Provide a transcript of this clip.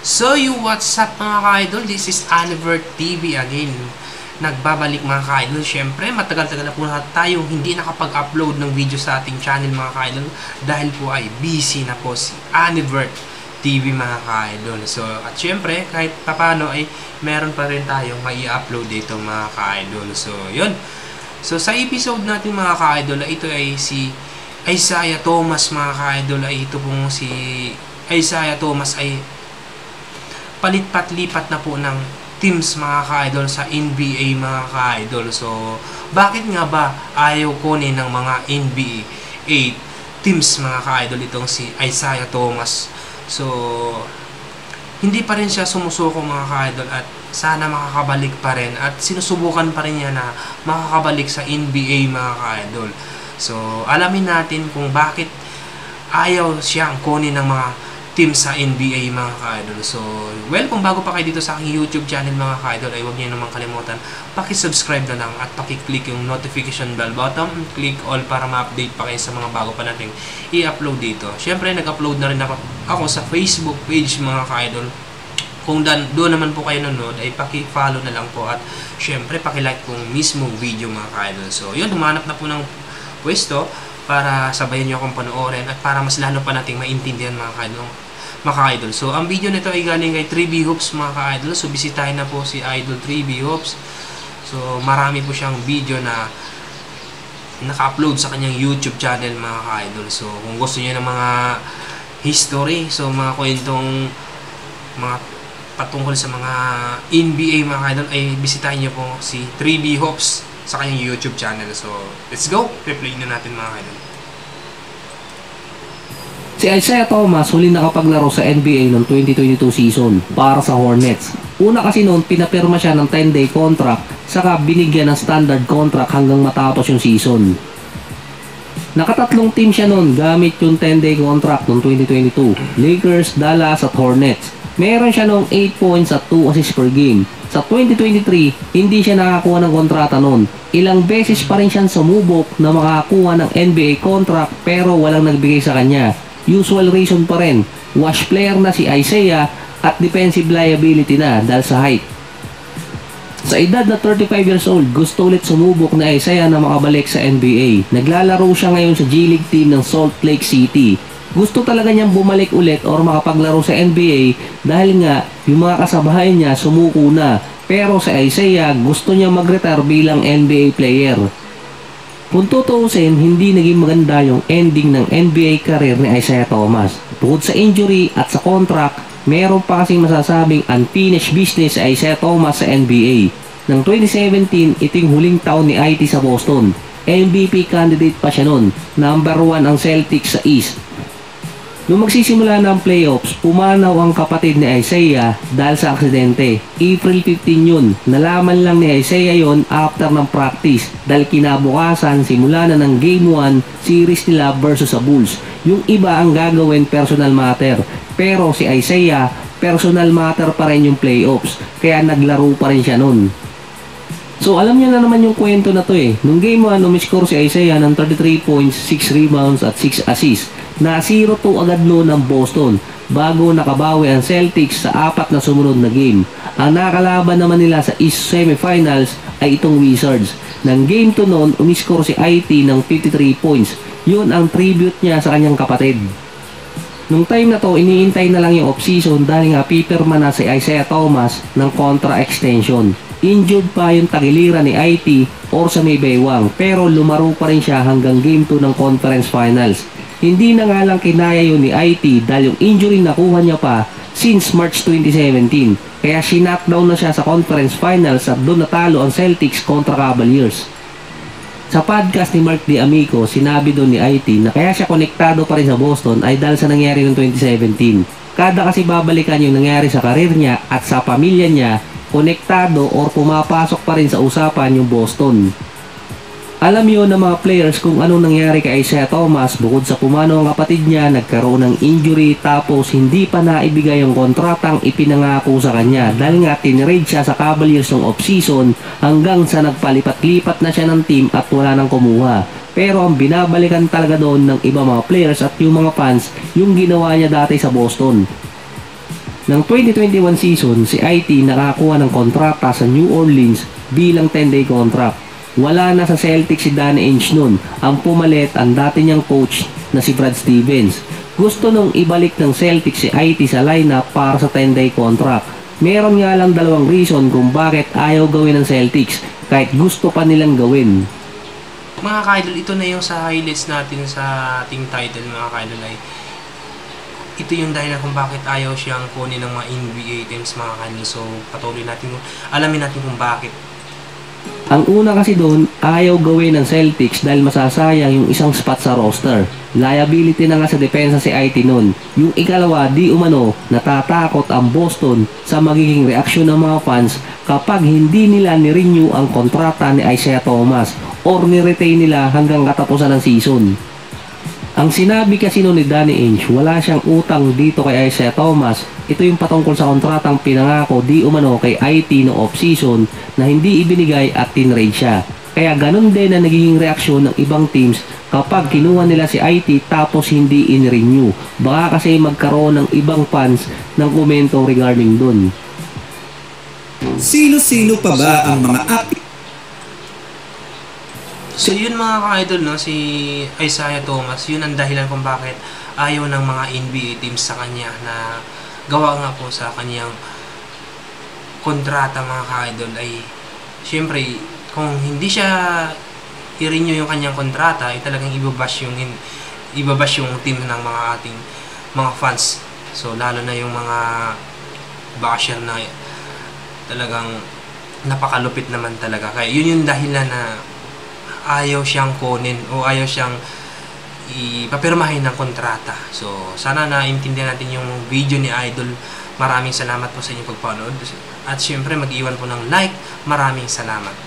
So what's up mga ka-idol? This is Anivert TV again. Nagbabalik mga ka-idol. Siyempre, matagal-tagal na po na tayong hindi nakapag-upload ng video sa ating channel mga ka-idol. Dahil po ay busy na po si Anivert TV mga ka-idol. So, at siyempre, kahit papano ay meron pa rin tayong mai-upload dito mga ka-idol. So, yun. So, sa episode natin mga ka-idol, ito ay si Isaiah Thomas mga ka-idol. Ay ito pong si Isaiah Thomas ay palipat-lipat na po ng teams mga ka-idol sa NBA mga ka-idol. So, bakit nga ba ayaw kunin ng mga NBA teams mga ka-idol itong si Isaiah Thomas? So, hindi pa rin siya sumusuko mga ka-idol at sana makakabalik pa rin at sinusubukan pa rin niya na makakabalik sa NBA mga ka-idol. So, alamin natin kung bakit ayaw siyang kunin ng mga team sa NBA mga ka-idol. So, kung bago pa kayo dito sa aking YouTube channel mga ka-idol, ay huwag niyo naman kalimutan, paki-subscribe na lang at paki-click yung notification bell button, click all para ma-update pa kayo sa mga bago pa nating i-upload dito. Siyempre, nag-upload na rin ako sa Facebook page mga ka-idol. Kung doon naman po kayo nanonood, ay paki-follow na lang po at siyempre, paki-like kung mismong video mga ka-idol. So, yun, humanap na po ng pwesto para sabayan nyo akong panoorin at para mas lalo pa nating maintindihan mga ka-idol. So, ang video nito ay galing kay 3B Hoops mga ka-idol. So, bisitahin na po si Idol 3B Hoops. So, marami po siyang video na naka-upload sa kanyang YouTube channel mga ka-idol. So, kung gusto niyo ng mga history, so mga kwentong mga patungkol sa mga NBA mga ka-idol, ay bisitahin niyo po si 3B Hoops sa kanyang YouTube channel. So, let's go! Replay na natin mga ka-idol. Si Isaiah Thomas huli nakapaglaro sa NBA noong 2022 season para sa Hornets. Una kasi noon, pinapirma siya ng 10-day contract, saka binigyan ng standard contract hanggang matapos yung season. Nakatatlong team siya noon gamit yung 10-day contract noong 2022. Lakers, Dallas at Hornets. Meron siya noong 8 points at 2 assists per game. Sa 2023, hindi siya nakakuha ng kontrata noon. Ilang beses pa rin siyang sumubok na makakuha ng NBA contract pero walang nagbigay sa kanya. Usual reason pa rin, wash player na si Isaiah at defensive liability na dahil sa height. Sa edad na 35 years old, gusto ulit sumubok na Isaiah na makabalik sa NBA. Naglalaro siya ngayon sa G-League team ng Salt Lake City. Gusto talaga niyang bumalik ulit or makapaglaro sa NBA dahil nga yung mga kasabahay niya sumuko na. Pero sa Isaiah, gusto niya mag-retire bilang NBA player. Kung tutuusin, hindi naging maganda yung ending ng NBA career ni Isaiah Thomas. Bukod sa injury at sa contract, meron pa kasing masasabing unfinished business si Isaiah Thomas sa NBA. Noong 2017, iting huling taon ni IT sa Boston. MVP candidate pa siya noon. Number 1 ang Celtics sa East. Nung magsisimula ng playoffs, pumanaw ang kapatid ni Isaiah dahil sa aksidente. April 15 yun. Nalaman lang ni Isaiah yon after ng practice dahil kinabukasan simula na ng Game 1 series nila versus sa Bulls. Yung iba ang gagawin personal matter. Pero si Isaiah, personal matter pa rin yung playoffs. Kaya naglaro pa rin siya nun. So alam niyo na naman yung kwento na to eh. Nung Game 1, umiscore si Isaiah ng 33 points, 6 rebounds at 6 assists. Na 0-2 agad noon ng Boston bago nakabawi ang Celtics sa 4 na sumunod na game. Ang nakalaban naman nila sa East Semifinals ay itong Wizards. Nang Game 2 noon, umiscore si IT ng 53 points. Yun ang tribute niya sa kanyang kapatid. Nung time na to, iniintay na lang yung off-season dahil nga pipirma na si Isaiah Thomas ng contra extension. Injured pa yung tagiliran ni IT or sa may baywang pero lumaro pa rin siya hanggang Game 2 ng Conference Finals. Hindi na nga lang kinaya yun ni IT dahil yung injury nakuha niya pa since March 2017. Kaya sinakdown na siya sa Conference Finals at doon natalo ang Celtics kontra Cavaliers. Sa podcast ni Mark D'Amico, sinabi doon ni IT na kaya siya konektado pa rin sa Boston ay dahil sa nangyari noong 2017. Kada kasi babalikan yung nangyari sa karir niya at sa pamilya niya, konektado or pumapasok pa rin sa usapan yung Boston. Alam yun ng mga players kung anong nangyari kay Isaiah Thomas. Bukod sa pumanaw ang kapatid niya, nagkaroon ng injury tapos hindi pa naibigay yung kontratang ipinangako sa kanya dahil nga tinrade siya sa Cavaliers ng off-season hanggang sa nagpalipat-lipat na siya ng team at wala nang kumuha. Pero ang binabalikan talaga doon ng iba mga players at yung mga fans yung ginawa niya dati sa Boston. Ng 2021 season, si IT nakakuha ng kontrata sa New Orleans bilang 10-day contract. Wala na sa Celtics si Danny Ainge nun, ang pumalit ang dati niyang coach na si Brad Stevens. Gusto nung ibalik ng Celtics si IT sa lineup para sa 10-day contract. Meron nga lang dalawang reason kung bakit ayaw gawin ng Celtics kahit gusto pa nilang gawin. Mga ka-idol, ito na yung sa highlights natin sa ating title mga ka-idol ay ito yung dahilan kung bakit ayaw siyang kunin ng mga NBA teams mga ka-idol. So patuloy natin, alamin natin kung bakit. Ang una kasi doon, ayaw gawin ng Celtics dahil masasayang yung isang spot sa roster. Liability na nga sa depensa si IT nun. Yung ikalawa, di umano, natatakot ang Boston sa magiging reaksyon ng mga fans kapag hindi nila ni-renew ang kontrata ni Isaiah Thomas or ni-retain nila hanggang katapusan ng season. Ang sinabi kasi noon ni Danny Ainge, wala siyang utang dito kay Isaiah Thomas. Ito yung patungkol sa kontratang pinangako di umano kay IT no off-season na hindi ibinigay at tinrade siya. Kaya ganun din na nagiging reaksyon ng ibang teams kapag kinuha nila si IT tapos hindi in-renew. Baka kasi magkaroon ng ibang fans ng komento regarding dun. Sino-sino pa ba ang mga active? So yun mga ka-idol, no, si Isaiah Thomas, yun ang dahilan kung bakit ayaw ng mga NBA teams sa kanya na gawa nga po sa kanyang kontrata mga ka-idol ay syempre kung hindi siya i-renew yung kanyang kontrata ay talagang ibabash yung team ng mga ating mga fans. So lalo na yung mga basher na talagang napakalupit naman talaga. Kaya yun yung dahilan na ayaw siyang kunin o ayaw siyang ipapirmahin ng kontrata. So, sana naintindihan natin yung video ni Idol. Maraming salamat po sa inyong pagpanood. At syempre, mag-iwan po ng like. Maraming salamat.